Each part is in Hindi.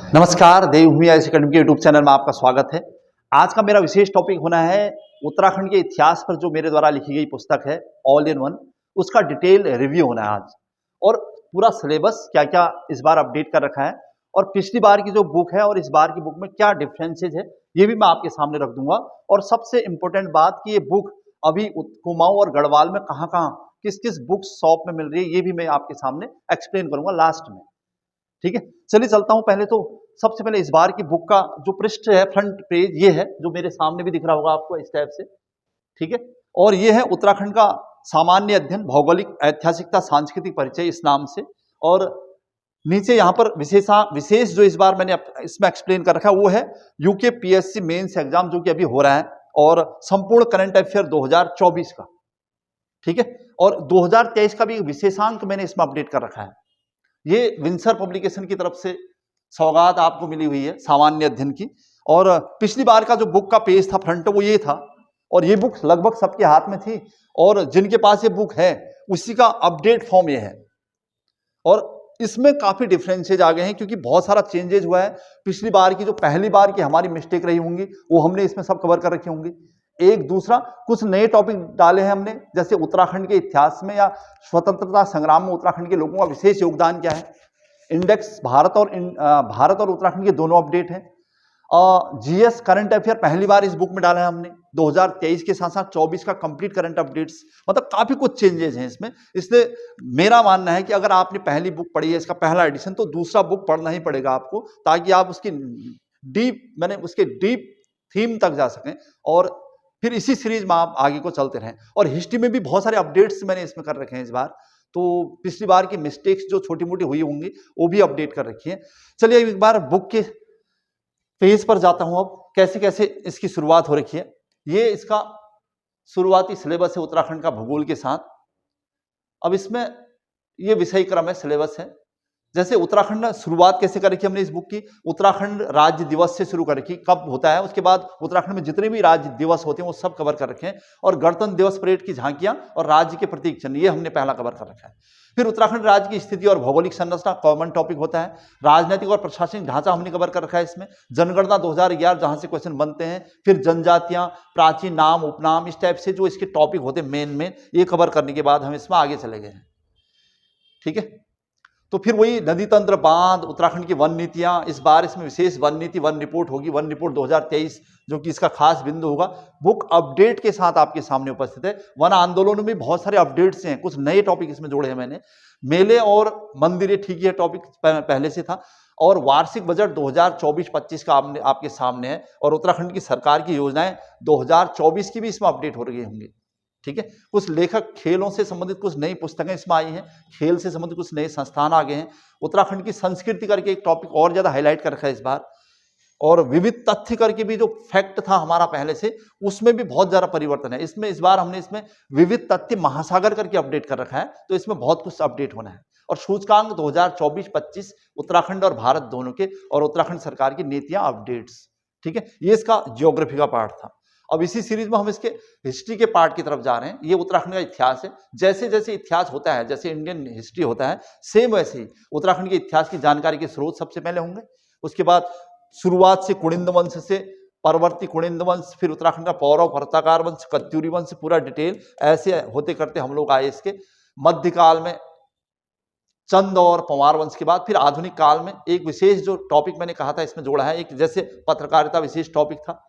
नमस्कार, देवभूमि आईएएस अकेडमी के यूट्यूब चैनल में आपका स्वागत है। आज का मेरा विशेष टॉपिक होना है उत्तराखंड के इतिहास पर जो मेरे द्वारा लिखी गई पुस्तक है ऑल इन वन, उसका डिटेल रिव्यू होना है आज। और पूरा सिलेबस क्या क्या इस बार अपडेट कर रखा है और पिछली बार की जो बुक है और इस बार की बुक में क्या डिफरेंसेज है ये भी मैं आपके सामने रख दूंगा। और सबसे इंपॉर्टेंट बात कि ये बुक अभी कुमाऊं और गढ़वाल में कहाँ कहाँ किस किस बुक शॉप में मिल रही है ये भी मैं आपके सामने एक्सप्लेन करूंगा लास्ट में। ठीक है, चलिए चलता हूं। पहले तो सबसे पहले इस बार की बुक का जो पृष्ठ है, फ्रंट पेज ये है जो मेरे सामने भी दिख रहा होगा आपको इस टाइप से। ठीक है, और ये है उत्तराखंड का सामान्य अध्ययन, भौगोलिक, ऐतिहासिकता, सांस्कृतिक परिचय इस नाम से। और नीचे यहाँ पर विशेष जो इस बार मैंने इसमें एक्सप्लेन कर रखा है वो है यूके पीएससी मेंस एग्जाम जो कि अभी हो रहा है और संपूर्ण करंट अफेयर 2024 का। ठीक है, और 2023 का भी एक विशेषांक मैंने इसमें अपडेट कर रखा है। ये विंसर पब्लिकेशन की तरफ से सौगात आपको मिली हुई है सामान्य अध्ययन की। और पिछली बार का जो बुक का पेज था फ्रंट वो ये था और ये बुक लगभग सबके हाथ में थी और जिनके पास ये बुक है उसी का अपडेट फॉर्म ये है। और इसमें काफी डिफरेंसेज आ गए हैं क्योंकि बहुत सारा चेंजेज हुआ है। पिछली बार की जो पहली बार की हमारी मिस्टेक रही होंगी वो हमने इसमें सब कवर कर रखी होंगी। एक दूसरा कुछ नए टॉपिक डाले हैं हमने, जैसे उत्तराखंड के इतिहास में या स्वतंत्रता संग्राम में उत्तराखंड के लोगों का विशेष योगदान क्या है। इंडेक्स भारत और उत्तराखंड के दोनों अपडेट हैं। जीएस करंट अफेयर पहली बार इस बुक में डाला है हमने 2023 के साथ साथ 24 का कंप्लीट करंट अपडेट्स। मतलब काफी कुछ चेंजेस हैं इसमें। इसलिए मेरा मानना है कि अगर आपने पहली बुक पढ़ी है, इसका पहला एडिशन, तो दूसरा बुक पढ़ना ही पड़ेगा आपको ताकि आप उसकी डीप थीम तक जा सकें और फिर इसी सीरीज में आप आगे को चलते रहें। और हिस्ट्री में भी बहुत सारे अपडेट्स मैंने इसमें कर रखे हैं इस बार, तो पिछली बार की मिस्टेक्स जो छोटी मोटी हुई होंगी वो भी अपडेट कर रखी है। चलिए एक बार बुक के पेज पर जाता हूं। अब कैसे कैसे इसकी शुरुआत हो रखी है। ये इसका शुरुआती सिलेबस है उत्तराखंड का भूगोल के साथ। अब इसमें ये विषय क्रम है, सिलेबस है। जैसे उत्तराखंड ने शुरुआत कैसे कर रखी हमने इस बुक की, उत्तराखंड राज्य दिवस से शुरू कर रखी, कब होता है, उसके बाद उत्तराखंड में जितने भी राज्य दिवस होते हैं वो सब कवर कर रखे हैं। और गणतंत्र दिवस परेड की झांकियां और राज्य के प्रतीक चिन्ह ये हमने पहला कवर कर रखा है। फिर उत्तराखंड राज्य की स्थिति और भौगोलिक संरचना कॉमन टॉपिक होता है। राजनीतिक और प्रशासनिक ढांचा हमने कवर कर रखा है इसमें। जनगणना 2011 जहां से क्वेश्चन बनते हैं। फिर जनजातियां, प्राचीन नाम, उपनाम, इस टाइप से जो इसके टॉपिक होते हैं मेन ये कवर करने के बाद हम इसमें आगे चले गए हैं। ठीक है, तो फिर वही नदी तंत्र, बांध, उत्तराखंड की वन नीतियां। इस बार इसमें विशेष वन नीति, वन रिपोर्ट होगी, वन रिपोर्ट 2023 जो कि इसका खास बिंदु होगा। बुक अपडेट के साथ आपके सामने उपस्थित है। वन आंदोलनों में बहुत सारे अपडेट्स हैं, कुछ नए टॉपिक इसमें जोड़े हैं मैंने। मेले और मंदिर, ठीक है, टॉपिक पहले से था। और वार्षिक बजट 2024-25 का आपके सामने है। और उत्तराखंड की सरकार की योजनाएं 2024 की भी इसमें अपडेट हो रही होंगी। ठीक है, कुछ लेखक खेलों से संबंधित कुछ नई पुस्तकें इसमें आई हैं, खेल से संबंधित कुछ नए संस्थान आ गए हैं। उत्तराखंड की संस्कृति करके एक टॉपिक और ज्यादा हाईलाइट कर रखा है इस बार। और विविध तथ्य करके भी जो फैक्ट था हमारा पहले से, उसमें भी बहुत ज्यादा परिवर्तन है। इसमें इस बार हमने इसमें विविध तथ्य महासागर करके अपडेट कर रखा है, तो इसमें बहुत कुछ अपडेट होना है। और सूचकांक 2024-25 उत्तराखंड और भारत दोनों के, और उत्तराखंड सरकार की नीतियां अपडेट्स। ठीक है, ये इसका ज्योग्राफी का पार्ट था। अब इसी सीरीज में हम इसके हिस्ट्री के पार्ट की तरफ जा रहे हैं। ये उत्तराखंड का इतिहास है। जैसे जैसे इतिहास होता है, जैसे इंडियन हिस्ट्री होता है, सेम वैसे ही उत्तराखंड के इतिहास की जानकारी के स्रोत सबसे पहले होंगे। उसके बाद शुरुआत से कुणिंद वंश से परवर्ती कुणिंद वंश, फिर उत्तराखंड का पौरव पर्वताकार वंश, कत्यूरी वंश, पूरा डिटेल ऐसे होते करते हम लोग आए इसके मध्यकाल में चंद और पंवार वंश के बाद। फिर आधुनिक काल में एक विशेष जो टॉपिक मैंने कहा था इसमें जोड़ा है, एक जैसे पत्रकारिता विशेष टॉपिक था।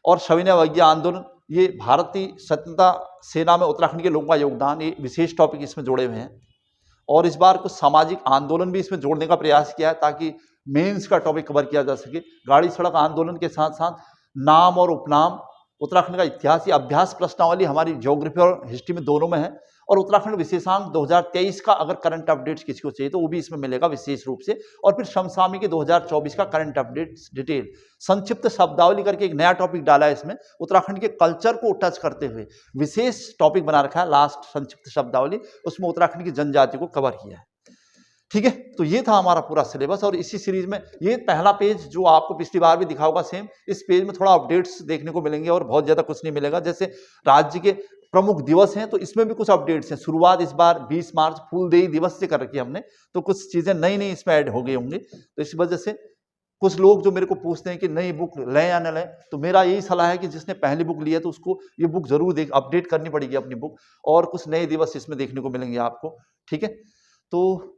और सविनय अवज्ञा आंदोलन, ये भारतीय स्वतंत्रता सेना में उत्तराखंड के लोगों का योगदान, ये विशेष टॉपिक इसमें जोड़े हुए हैं। और इस बार कुछ सामाजिक आंदोलन भी इसमें जोड़ने का प्रयास किया है ताकि मेंस का टॉपिक कवर किया जा सके। गाड़ी सड़क आंदोलन के साथ साथ नाम और उपनाम, उत्तराखंड का इतिहास, ये अभ्यास प्रश्नावली हमारी ज्योग्राफी और हिस्ट्री में दोनों में है। और उत्तराखंड विशेषांक 2023 का अगर करंट अपडेट्स किसी को चाहिए तो वो भी इसमें मिलेगा विशेष रूप से। और फिर समसामयिक 2024 का करंट अपडेट्स डिटेल। संक्षिप्त शब्दावली करके एक नया टॉपिक डाला है इसमें, उत्तराखंड के कल्चर को टच करते हुए विशेष टॉपिक बना रखा है, लास्ट संक्षिप्त शब्दावली, उसमें उत्तराखंड की जनजाति को कवर किया है। ठीक है, तो ये था हमारा पूरा सिलेबस। और इसी सीरीज में ये पहला पेज जो आपको पिछली बार भी दिखा होगा सेम, इस पेज में थोड़ा अपडेट्स देखने को मिलेंगे और बहुत ज्यादा कुछ नहीं मिलेगा। जैसे राज्य के प्रमुख दिवस हैं तो इसमें भी कुछ अपडेट्स हैं। शुरुआत इस बार 20 मार्च फूलदेई दिवस से कर रखी है हमने, तो कुछ चीजें नई नई इसमें ऐड हो गई होंगी, तो इस वजह से कुछ लोग जो मेरे को पूछते हैं कि नई बुक लें या न लें, तो मेरा यही सलाह है कि जिसने पहली बुक ली है तो उसको ये बुक जरूर देख अपडेट करनी पड़ेगी अपनी बुक, और कुछ नए दिवस इसमें देखने को मिलेंगे आपको। ठीक है, तो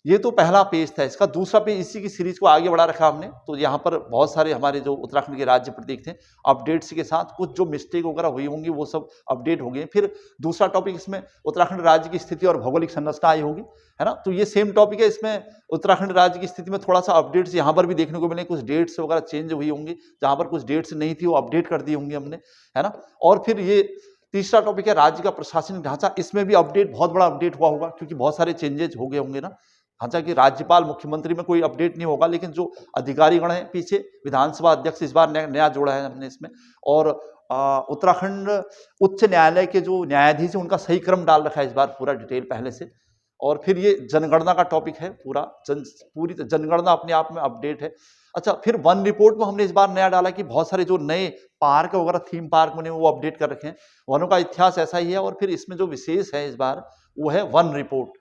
ये तो पहला पेज था। इसका दूसरा पेज, इसी की सीरीज को आगे बढ़ा रखा हमने। तो यहाँ पर बहुत सारे हमारे जो उत्तराखंड के राज्य प्रतीक थे अपडेट्स के साथ, कुछ जो मिस्टेक वगैरह हुई होंगी वो सब अपडेट हो गए। फिर दूसरा टॉपिक इसमें उत्तराखंड राज्य की स्थिति और भौगोलिक संरचना आई होगी, है ना। तो ये सेम टॉपिक है, इसमें उत्तराखंड राज्य की स्थिति में थोड़ा सा अपडेट्स यहाँ पर भी देखने को मिले, कुछ डेट्स वगैरह चेंज हुई होंगी, जहाँ पर कुछ डेट्स नहीं थी वो अपडेट कर दी होंगी हमने, है ना। और फिर ये तीसरा टॉपिक है राज्य का प्रशासनिक ढांचा। इसमें भी अपडेट, बहुत बड़ा अपडेट हुआ होगा, क्योंकि बहुत सारे चेंजेस हो गए होंगे ना। हालांकि राज्यपाल मुख्यमंत्री में कोई अपडेट नहीं होगा, लेकिन जो अधिकारी गण है पीछे, विधानसभा अध्यक्ष इस बार नया जोड़ा है हमने इसमें, और उत्तराखंड उच्च न्यायालय के जो न्यायाधीश है उनका सही क्रम डाल रखा है इस बार पूरा डिटेल पहले से। और फिर ये जनगणना का टॉपिक है, पूरी जनगणना अपने आप में अपडेट है। अच्छा, फिर वन रिपोर्ट में हमने इस बार नया डाला कि बहुत सारे जो नए पार्क वगैरह, थीम पार्क बने वो अपडेट कर रखे हैं। वनों का इतिहास ऐसा ही है। और फिर इसमें जो विशेष है इस बार वो है वन रिपोर्ट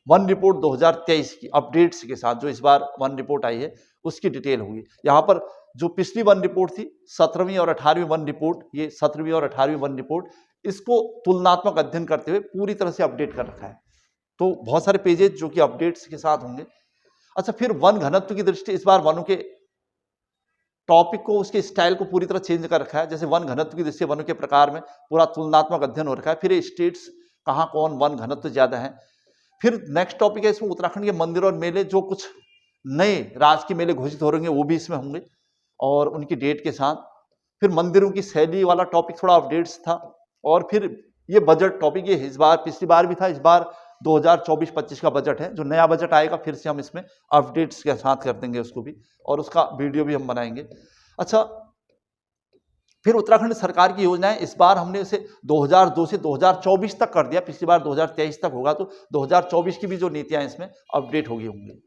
2023 की अपडेट्स के साथ। जो इस बार वन रिपोर्ट आई है उसकी डिटेल होगी यहाँ पर। जो पिछली वन रिपोर्ट थी 17वीं और 18वीं वन रिपोर्ट, ये 17वीं और 18वीं वन रिपोर्ट, इसको तुलनात्मक अध्ययन करते हुए पूरी तरह से अपडेट कर रखा है। तो बहुत सारे पेजेज जो कि अपडेट्स के साथ होंगे। अच्छा, फिर वन घनत्व की दृष्टि, इस बार वनों के टॉपिक को, उसके स्टाइल को पूरी तरह चेंज कर रखा है। जैसे वन घनत्व की दृष्टि वनों के प्रकार में पूरा तुलनात्मक अध्ययन हो रखा है। फिर स्टेट्स कहाँ कौन वन घनत्व ज्यादा है। फिर नेक्स्ट टॉपिक है इसमें उत्तराखंड के मंदिर और मेले, जो कुछ नए राजकीय मेले घोषित हो रहे हैं वो भी इसमें होंगे और उनकी डेट के साथ। फिर मंदिरों की शैली वाला टॉपिक थोड़ा अपडेट्स था। और फिर ये बजट टॉपिक, ये इस बार, पिछली बार भी था, इस बार 2024-25 का बजट है। जो नया बजट आएगा फिर से हम इसमें अपडेट्स के साथ कर देंगे उसको भी, और उसका वीडियो भी हम बनाएंगे। अच्छा, फिर उत्तराखंड सरकार की योजनाएं, इस बार हमने उसे 2002 से 2024 तक कर दिया। पिछली बार 2023 तक होगा, तो 2024 की भी जो नीतियां इसमें अपडेट होंगी।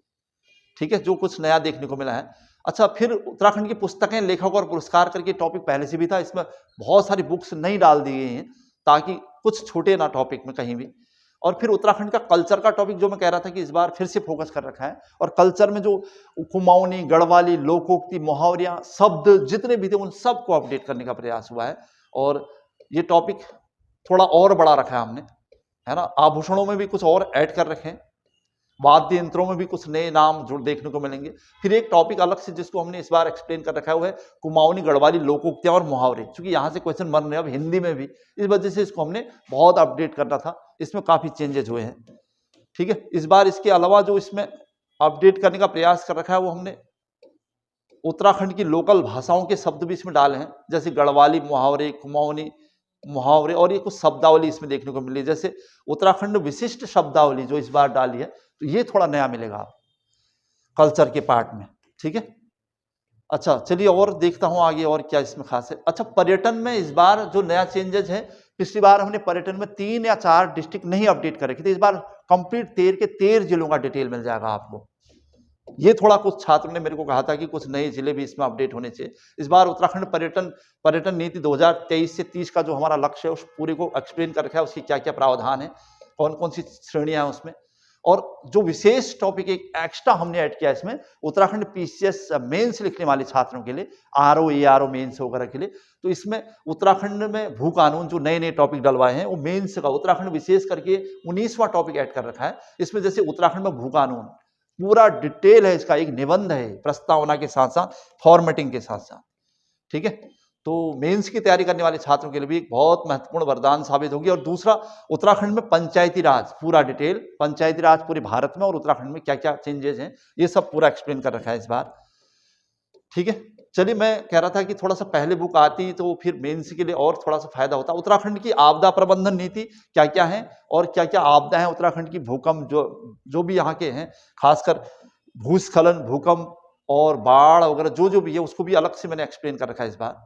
ठीक है, जो कुछ नया देखने को मिला है। अच्छा, फिर उत्तराखंड की पुस्तकें, लेखक और पुरस्कार करके टॉपिक पहले से भी था। इसमें बहुत सारी बुक्स नई डाल दी गई हैं ताकि कुछ छूटे ना टॉपिक में कहीं भी। और फिर उत्तराखंड का कल्चर का टॉपिक, जो मैं कह रहा था कि इस बार फिर से फोकस कर रखा है। और कल्चर में जो कुमाऊनी, गढ़वाली, लोकोक्ति, मुहावरियां, शब्द जितने भी थे उन सब को अपडेट करने का प्रयास हुआ है। और ये टॉपिक थोड़ा और बड़ा रखा है हमने, है ना। आभूषणों में भी कुछ और ऐड कर रखे हैं, वाद्य यंत्रों में भी कुछ नए नाम जो देखने को मिलेंगे। फिर एक टॉपिक अलग से जिसको हमने इस बार एक्सप्लेन कर रखा है वो है कुमाऊनी, गढ़वाली, लोकोक्तियां और मुहावरे। क्योंकि यहाँ से क्वेश्चन बन रहे हैं अब हिंदी में भी, इस वजह से इसको हमने बहुत अपडेट करना था। इसमें काफी चेंजेस हुए हैं। ठीक है, इस बार इसके अलावा जो इसमें अपडेट करने का प्रयास कर रखा है वो हमने उत्तराखंड की लोकल भाषाओं के शब्द भी इसमें डाले हैं, जैसे गढ़वाली मुहावरे, कुमाऊनी मुहावरे, और ये कुछ शब्दावली इसमें देखने को मिली। जैसे उत्तराखंड विशिष्ट शब्दावली जो इस बार डाली है, तो ये थोड़ा नया मिलेगा आप कल्चर के पार्ट में। ठीक है, अच्छा चलिए और देखता हूं आगे और क्या इसमें खास है। अच्छा, पर्यटन में इस बार जो नया चेंजेस है, पिछली बार हमने पर्यटन में 3 या 4 डिस्ट्रिक्ट नहीं अपडेट कर रखे थे। इस बार कंप्लीट 13 के 13 जिलों का डिटेल मिल जाएगा आपको। ये थोड़ा कुछ छात्रों ने मेरे को कहा था कि कुछ नए जिले भी इसमें अपडेट होने चाहिए। इस बार उत्तराखंड पर्यटन नीति 2023 से 30 का जो हमारा लक्ष्य है उस पूरे को एक्सप्लेन कर रखा है। उसकी क्या क्या प्रावधान है, कौन कौन सी श्रेणियां हैं उसमें। और जो विशेष टॉपिक एक एक्स्ट्रा हमने ऐड किया इसमें, उत्तराखंड पीसीएस मेंस लिखने वाले छात्रों के लिए, आरओ एआरओ मेंस वगैरह के लिए, तो इसमें उत्तराखंड में भू कानून जो नए नए टॉपिक डलवाए हैं वो मेंस का उत्तराखंड विशेष करके 19वां टॉपिक ऐड कर रखा है इसमें। जैसे उत्तराखंड में भू कानून पूरा डिटेल है, इसका एक निबंध है, प्रस्तावना के साथ साथ फॉर्मेटिंग के साथ साथ। ठीक है, तो मेंस की तैयारी करने वाले छात्रों के लिए भी एक बहुत महत्वपूर्ण वरदान साबित होगी। और दूसरा, उत्तराखंड में पंचायती राज पूरा डिटेल, पंचायती राज पूरे भारत में और उत्तराखंड में क्या क्या चेंजेस हैं ये सब पूरा एक्सप्लेन कर रखा है इस बार। ठीक है, चलिए मैं कह रहा था कि थोड़ा सा पहले बुक आती तो फिर मेंस के लिए और थोड़ा सा फायदा होता। उत्तराखंड की आपदा प्रबंधन नीति क्या क्या है और क्या क्या आपदा है उत्तराखंड की, भूकंप जो भी यहाँ के हैं, खासकर भूस्खलन, भूकंप और बाढ़ वगैरह जो भी है उसको भी अलग से मैंने एक्सप्लेन कर रखा है इस बार।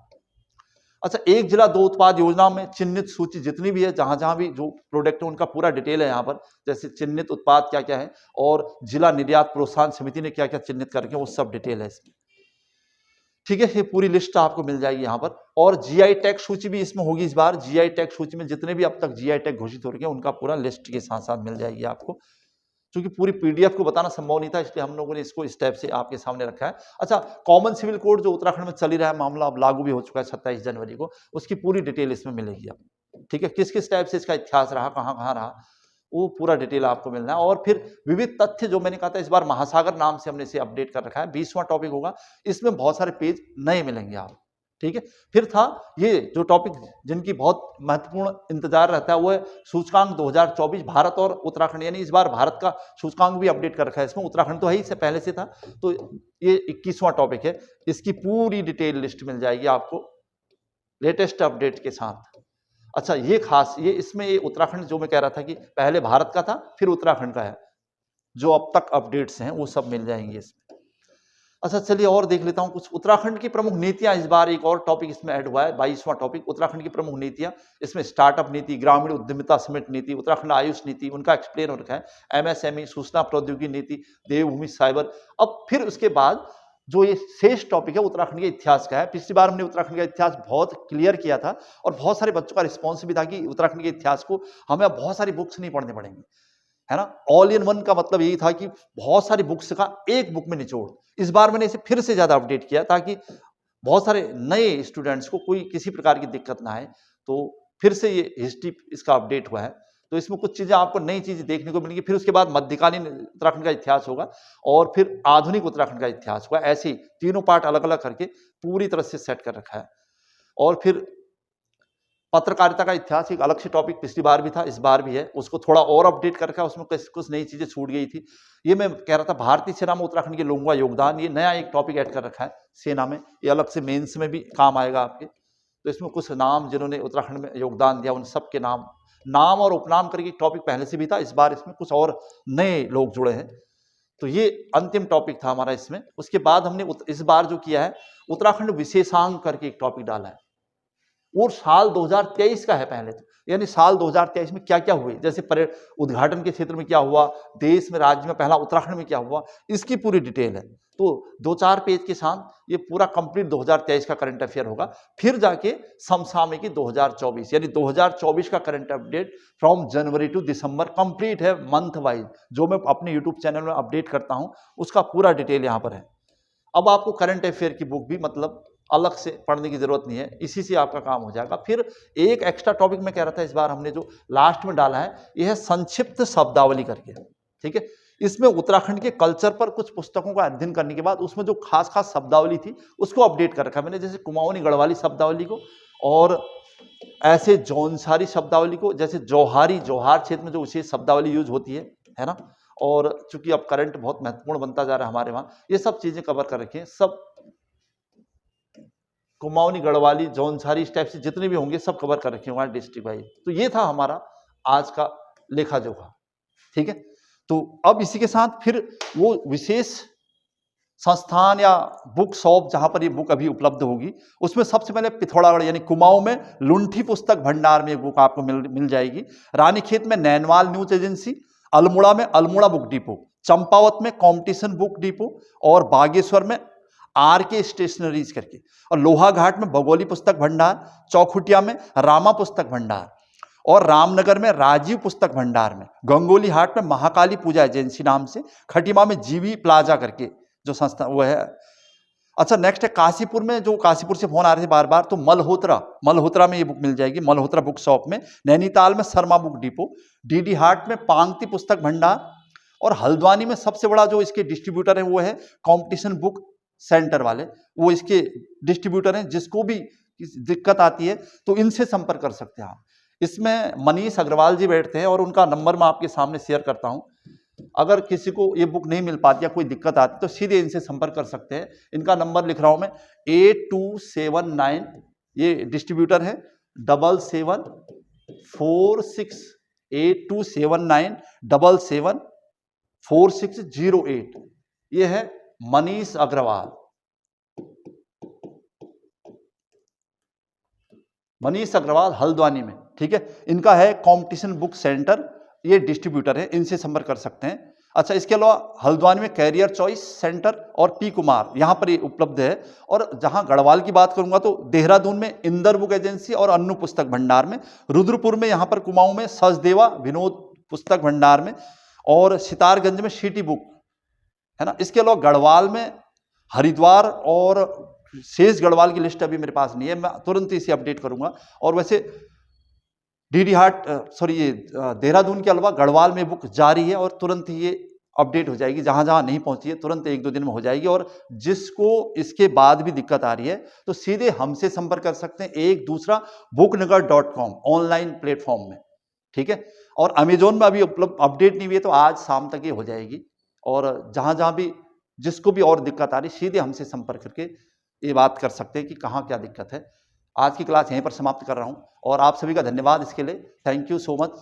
अच्छा, एक जिला दो उत्पाद योजना में चिन्हित सूची जितनी भी है, जहां जहां भी जो प्रोडक्ट है उनका पूरा डिटेल है यहाँ पर। जैसे चिन्हित उत्पाद क्या क्या है और जिला निर्यात प्रोत्साहन समिति ने क्या क्या चिन्हित करके, वो सब डिटेल है इसमें। ठीक है, ये पूरी लिस्ट आपको मिल जाएगी यहाँ पर। और जीआई टैग सूची भी इसमें होगी इस बार। जीआई टैग सूची में जितने भी अब तक जीआई टैग घोषित हो रहे हैं उनका पूरा लिस्ट के साथ साथ मिल जाएगी आपको। क्योंकि पूरी पीडीएफ को बताना संभव नहीं था, इसलिए हम लोगों ने इसको इस टाइप से आपके सामने रखा है। अच्छा, कॉमन सिविल कोड जो उत्तराखंड में चल ही रहा है मामला, अब लागू भी हो चुका है 27 जनवरी को, उसकी पूरी डिटेल इसमें मिलेगी आपको, ठीक है। किस किस टाइप से इसका इतिहास रहा, कहाँ कहाँ रहा, वो पूरा डिटेल आपको मिलना है। और फिर विविध तथ्य, जो मैंने कहा था इस बार महासागर नाम से हमने इसे अपडेट कर रखा है, 20वां टॉपिक होगा, इसमें बहुत सारे पेज नए मिलेंगे आप, ठीक है। फिर था ये जो टॉपिक जिनकी बहुत महत्वपूर्ण इंतजार रहता है, वो है सूचकांक 2024 भारत और उत्तराखंड, यानी इस बार भारत का सूचकांक भी अपडेट कर रखा है इसमें, उत्तराखंड तो है ही से पहले से था। तो ये 21वां टॉपिक है, इसकी पूरी डिटेल लिस्ट मिल जाएगी आपको लेटेस्ट अपडेट के साथ। अच्छा, ये खास, ये इसमें ये उत्तराखंड जो मैं कह रहा था कि पहले भारत का था फिर उत्तराखंड का है, जो अब तक अपडेट्स हैं वो सब मिल जाएंगे इसमें। अच्छा, चलिए और देख लेता हूं कुछ उत्तराखंड की प्रमुख नीतियां। इस बार एक और टॉपिक इसमें ऐड हुआ है, 22वां टॉपिक, उत्तराखंड की प्रमुख नीतियां। इसमें स्टार्टअप नीति, ग्रामीण उद्यमिता समेत नीति, उत्तराखंड आयुष नीति, उनका एक्सप्लेन हो रखा है, एमएसएमई, सूचना प्रौद्योगिकी नीति, देवभूमि साइबर। अब फिर उसके बाद जो ये शेष टॉपिक है उत्तराखंड के इतिहास का है। पिछली बार हमने उत्तराखंड का इतिहास बहुत क्लियर किया था और बहुत सारे बच्चों का रिस्पॉन्स भी था कि उत्तराखंड के इतिहास को हमें अब बहुत सारी बुक्स नहीं पढ़ने पड़ेंगे, है ना। ऑल इन वन का मतलब यही था कि बहुत सारी बुक्स का एक बुक में निचोड़। इस बार मैंने इसे फिर से ज्यादा अपडेट किया ताकि बहुत सारे नए स्टूडेंट्स को कोई किसी प्रकार की दिक्कत ना आए। तो फिर से ये हिस्ट्री इसका अपडेट हुआ है, तो इसमें कुछ चीजें आपको नई चीजें देखने को मिलेंगी। फिर उसके बाद मध्यकालीन उत्तराखंड का इतिहास होगा और फिर आधुनिक उत्तराखंड का इतिहास होगा। ऐसे ही तीनों पार्ट अलग अलग करके पूरी तरह से सेट कर रखा है। और फिर पत्रकारिता का इतिहास एक अलग से टॉपिक पिछली बार भी था, इस बार भी है, उसको थोड़ा और अपडेट कर रखा है, उसमें कुछ नई चीजें छूट गई थी। ये मैं कह रहा था भारतीय सेना में उत्तराखंड के लोगों का योगदान, ये नया एक टॉपिक ऐड कर रखा है सेना में, ये अलग से मेंस में भी काम आएगा आपके। तो इसमें कुछ नाम जिन्होंने उत्तराखंड में योगदान दिया उन सबके नाम और उपनाम करके एक टॉपिक पहले से भी था, इस बार इसमें कुछ और नए लोग जुड़े हैं। तो ये अंतिम टॉपिक था हमारा इसमें। उसके बाद हमने इस बार जो किया है, उत्तराखंड विशेषांक करके एक टॉपिक डाला है, और साल 2023 का है पहले तो, यानी साल 2023 में क्या क्या हुए, जैसे उद्घाटन के क्षेत्र में क्या हुआ, देश में राज्य में पहला उत्तराखंड में क्या हुआ, इसकी पूरी डिटेल है। तो 2-4 पेज के साथ ये पूरा कंप्लीट 2023 का करंट अफेयर होगा। फिर जाके समसामयिकी 2024, यानी 2024 का current update from January to December complete है, मंथ वाइज, जो मैं अपने यूट्यूब चैनल में अपडेट करता हूं उसका पूरा डिटेल यहां पर है। अब आपको करंट अफेयर की बुक भी मतलब अलग से पढ़ने की जरूरत नहीं है, इसी से आपका काम हो जाएगा। फिर एक एक्स्ट्रा टॉपिक मैं कह रहा था इस बार हमने जो लास्ट में डाला है, यह है संक्षिप्त शब्दावली करके, ठीक है। इसमें उत्तराखंड के कल्चर पर कुछ पुस्तकों का अध्ययन करने के बाद उसमें जो खास खास शब्दावली थी उसको अपडेट कर रखा मैंने, जैसे कुमाऊनी गढ़वाली शब्दावली को, और ऐसे जौनसारी शब्दावली को, जैसे जौहारी, जौहार क्षेत्र में जो विशेष शब्दावली यूज होती है ना। और चूंकि अब करंट बहुत महत्वपूर्ण बनता जा रहा है हमारे वहां, ये सब चीजें कवर कर रखी हैं, सब कुमाऊनी गढ़वाली जौनसारी इस टाइप से जितने भी होंगे सब कवर कर रखे होंगे डिस्ट्रिक्ट वाइज। तो ये था हमारा आज का लेखा जोखा, ठीक है। तो अब इसी के साथ फिर वो विशेष संस्थान या बुक शॉप जहां पर ये बुक अभी उपलब्ध होगी, उसमें सबसे पहले पिथौरागढ़ यानी कुमाऊं में लुंठी पुस्तक भंडार में एक बुक आपको मिल जाएगी, रानीखेत में नैनवाल न्यूज एजेंसी, अल्मोड़ा में अल्मोड़ा बुक डिपो, चंपावत में कॉम्पिटिशन बुक डिपो, और बागेश्वर में आरके स्टेशनरीज करके, और लोहाघाट में भगोली पुस्तक भंडार, चौखुटिया में रामा पुस्तक भंडार, और रामनगर में राजीव पुस्तक भंडार में, गंगोली हाट में महाकाली पूजा एजेंसी नाम से, खटीमा में जीवी प्लाजा करके जो संस्था वो है। अच्छा, नेक्स्ट है काशीपुर में, जो काशीपुर से फोन आ रहे थे बार बार, तो मल्होत्रा में ये बुक मिल जाएगी, मल्होत्रा बुक शॉप में, नैनीताल में शर्मा बुक डिपो, डीडी हाट में पांगती पुस्तक भंडार, और हल्द्वानी में सबसे बड़ा जो इसके डिस्ट्रीब्यूटर है वो है कॉम्पिटिशन बुक सेंटर वाले, वो इसके डिस्ट्रीब्यूटर हैं। जिसको भी दिक्कत आती है तो इनसे संपर्क कर सकते हैं आप। इसमें मनीष अग्रवाल जी बैठते हैं और उनका नंबर मैं आपके सामने शेयर करता हूं। अगर किसी को ये बुक नहीं मिल पाती या कोई दिक्कत आती तो सीधे इनसे संपर्क कर सकते हैं। इनका नंबर लिख रहा हूं मैं 8279, ये डिस्ट्रीब्यूटर है, 7746 8279 774608, ये है मनीष अग्रवाल। मनीष अग्रवाल हल्द्वानी में, ठीक है। इनका है कॉम्पिटिशन बुक सेंटर, ये डिस्ट्रीब्यूटर है, इनसे संपर्क कर सकते हैं। अच्छा, इसके अलावा हल्द्वानी में कैरियर चॉइस सेंटर और पी कुमार, यहां पर ये उपलब्ध है। और जहां गढ़वाल की बात करूंगा तो देहरादून में इंदर बुक एजेंसी और अन्नू पुस्तक भंडार में, रुद्रपुर में, यहां पर कुमाऊं में सचदेवा विनोद पुस्तक भंडार में, और सितारगंज में सिटी बुक है ना। इसके अलावा गढ़वाल में हरिद्वार और शेष गढ़वाल की लिस्ट अभी मेरे पास नहीं है, मैं तुरंत इसे अपडेट करूंगा। और वैसे डीडी हाट ये देहरादून के अलावा गढ़वाल में बुक जारी है और तुरंत ही ये अपडेट हो जाएगी, जहां जहां नहीं पहुंची है तुरंत 1-2 दिन में हो जाएगी। और जिसको इसके बाद भी दिक्कत आ रही है तो सीधे हमसे संपर्क कर सकते हैं। एक दूसरा booknagar.com ऑनलाइन प्लेटफॉर्म में, ठीक है। और अमेजोन में अभी उपलब्ध अपडेट नहीं हुई है तो आज शाम तक ये हो जाएगी। और जहां जहां भी जिसको भी और दिक्कत आ रही सीधे हमसे संपर्क करके ये बात कर सकते हैं कि कहाँ क्या दिक्कत है। आज की क्लास यहीं पर समाप्त कर रहा हूं और आप सभी का धन्यवाद इसके लिए। Thank you so much.